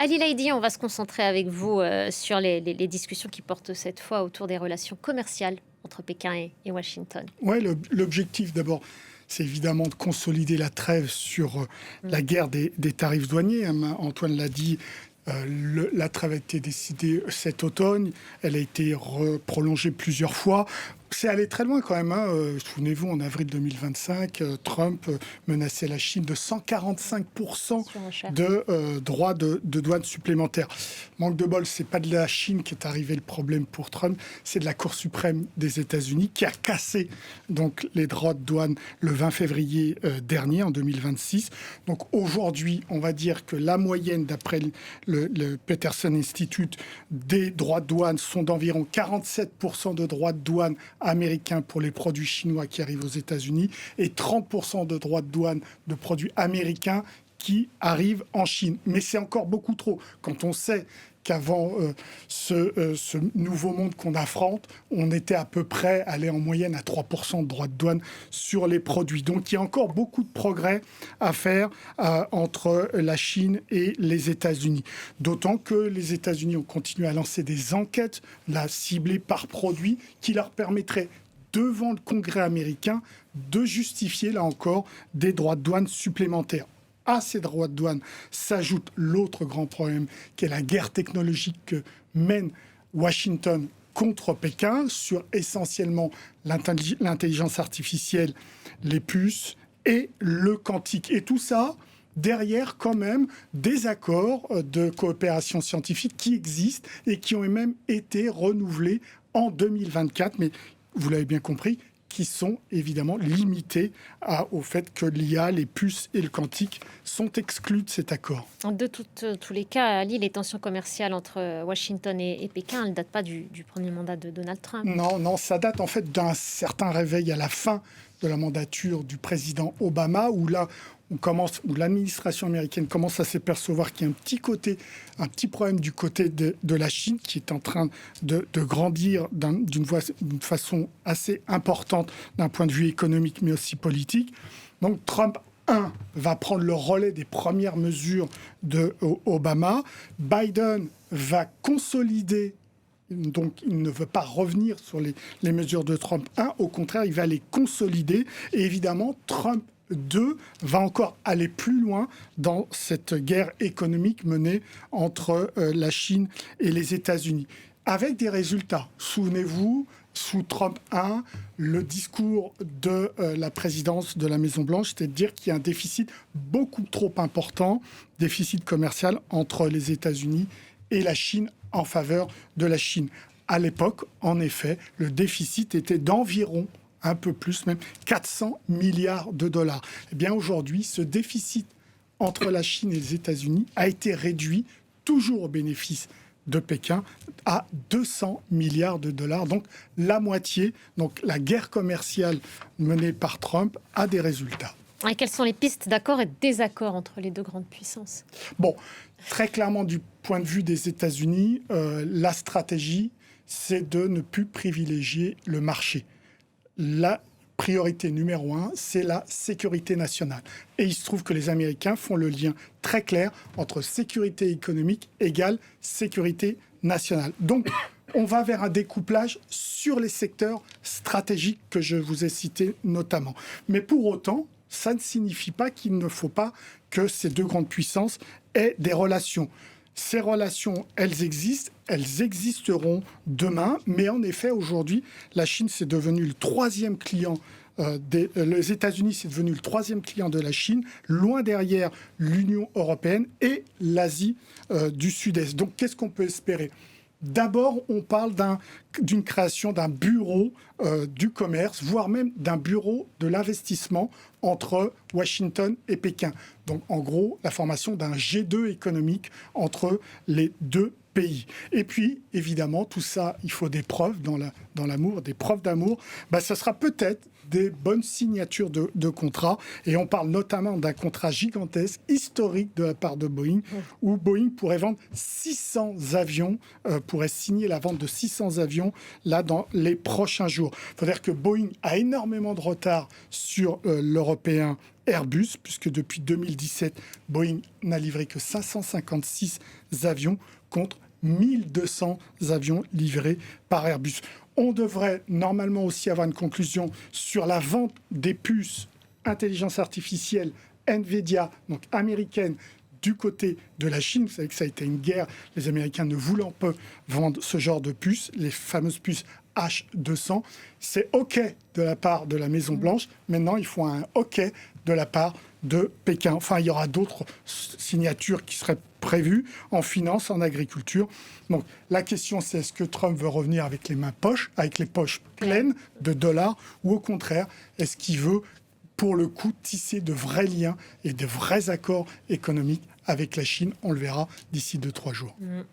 Ali Laïdi, on va se concentrer avec vous sur les discussions qui portent cette fois autour des relations commerciales entre Pékin et Washington. Ouais, l'objectif d'abord, c'est évidemment de consolider la trêve sur la guerre des tarifs douaniers. Antoine l'a dit, la trêve a été décidée cet automne, elle a été prolongée plusieurs fois. C'est allé très loin quand même. Souvenez-vous, en avril 2025, Trump menaçait la Chine de 145% de droits de douane supplémentaires. Manque de bol, c'est pas de la Chine qui est arrivé le problème pour Trump, c'est de la Cour suprême des États-Unis qui a cassé donc les droits de douane le 20 février dernier, en 2026. Donc aujourd'hui, on va dire que la moyenne, d'après le Peterson Institute, des droits de douane sont d'environ 47% de droits de douane américains pour les produits chinois qui arrivent aux États-Unis et 30% de droits de douane de produits américains qui arrivent en Chine. Mais c'est encore beaucoup trop. Quand on sait qu'avant ce nouveau monde qu'on affronte, on était à peu près allé en moyenne à 3% de droits de douane sur les produits. Donc il y a encore beaucoup de progrès à faire entre la Chine et les États-Unis. D'autant que les États-Unis ont continué à lancer des enquêtes, là, ciblées par produit, qui leur permettraient, devant le Congrès américain, de justifier, là encore, des droits de douane supplémentaires. À ces droits de douane s'ajoute l'autre grand problème, qui est la guerre technologique que mène Washington contre Pékin sur essentiellement l'intelligence artificielle, les puces et le quantique. Et tout ça derrière quand même des accords de coopération scientifique qui existent et qui ont même été renouvelés en 2024. Mais vous l'avez bien compris, qui sont évidemment limités au fait que l'IA, les puces et le quantique sont exclus de cet accord. De tous les cas, Ali, les tensions commerciales entre Washington et Pékin, elles ne datent pas du premier mandat de Donald Trump. Non, ça date en fait d'un certain réveil à la fin de la mandature du président Obama, où là, où l'administration américaine commence à s'apercevoir qu'il y a un petit problème du côté de la Chine qui est en train de grandir d'une façon assez importante d'un point de vue économique mais aussi politique. Donc Trump, va prendre le relais des premières mesures de Obama. Biden va consolider. Donc, il ne veut pas revenir sur les mesures de Trump 1. Au contraire, il va les consolider. Et évidemment, Trump 2 va encore aller plus loin dans cette guerre économique menée entre la Chine et les États-Unis. Avec des résultats. Souvenez-vous, sous Trump 1, le discours de la présidence de la Maison-Blanche, c'était de dire qu'il y a un déficit beaucoup trop important, déficit commercial entre les États-Unis et la Chine en faveur de la Chine. À l'époque, en effet, le déficit était d'environ, un peu plus même, 400 milliards de dollars. Eh bien aujourd'hui, ce déficit entre la Chine et les États-Unis a été réduit, toujours au bénéfice de Pékin, à 200 milliards de dollars, donc la moitié. Donc la guerre commerciale menée par Trump a des résultats. Et quelles sont les pistes d'accord et de désaccord entre les deux grandes puissances ? Bon, très clairement, du point de vue des États-Unis, la stratégie, c'est de ne plus privilégier le marché. La priorité numéro 1, c'est la sécurité nationale. Et il se trouve que les Américains font le lien très clair entre sécurité économique égale sécurité nationale. Donc, on va vers un découplage sur les secteurs stratégiques que je vous ai cités notamment. Mais pour autant, ça ne signifie pas qu'il ne faut pas que ces deux grandes puissances aient des relations. Ces relations, elles existeront demain, mais en effet, aujourd'hui, la Chine, c'est devenu le troisième client les États-Unis, c'est devenu le troisième client de la Chine, loin derrière l'Union européenne et l'Asie du Sud-Est. Donc, qu'est-ce qu'on peut espérer ? D'abord, on parle d'une création d'un bureau du commerce, voire même d'un bureau de l'investissement entre Washington et Pékin. Donc, en gros, la formation d'un G2 économique entre les deux pays. Et puis, évidemment, tout ça, il faut des preuves dans l'amour, des preuves d'amour. Ça sera peut-être des bonnes signatures de contrats. Et on parle notamment d'un contrat gigantesque, historique de la part de Boeing, où Boeing pourrait vendre 600 avions, pourrait signer la vente de 600 avions là dans les prochains jours. Il faut dire que Boeing a énormément de retard sur l'européen Airbus, puisque depuis 2017, Boeing n'a livré que 556 avions contre 1200 avions livrés par Airbus. On devrait normalement aussi avoir une conclusion sur la vente des puces intelligence artificielle NVIDIA, donc américaine, du côté de la Chine. Vous savez que ça a été une guerre, les Américains ne voulant pas vendre ce genre de puces, les fameuses puces H200. C'est OK de la part de la Maison-Blanche. Maintenant, il faut un OK de la part de Pékin. Enfin, il y aura d'autres signatures qui seraient prévues en finance, en agriculture. Donc, la question, c'est est-ce que Trump veut revenir avec les mains poches, avec les poches pleines de dollars, ou au contraire, est-ce qu'il veut, pour le coup, tisser de vrais liens et de vrais accords économiques avec la Chine? On le verra d'ici 2-3 jours.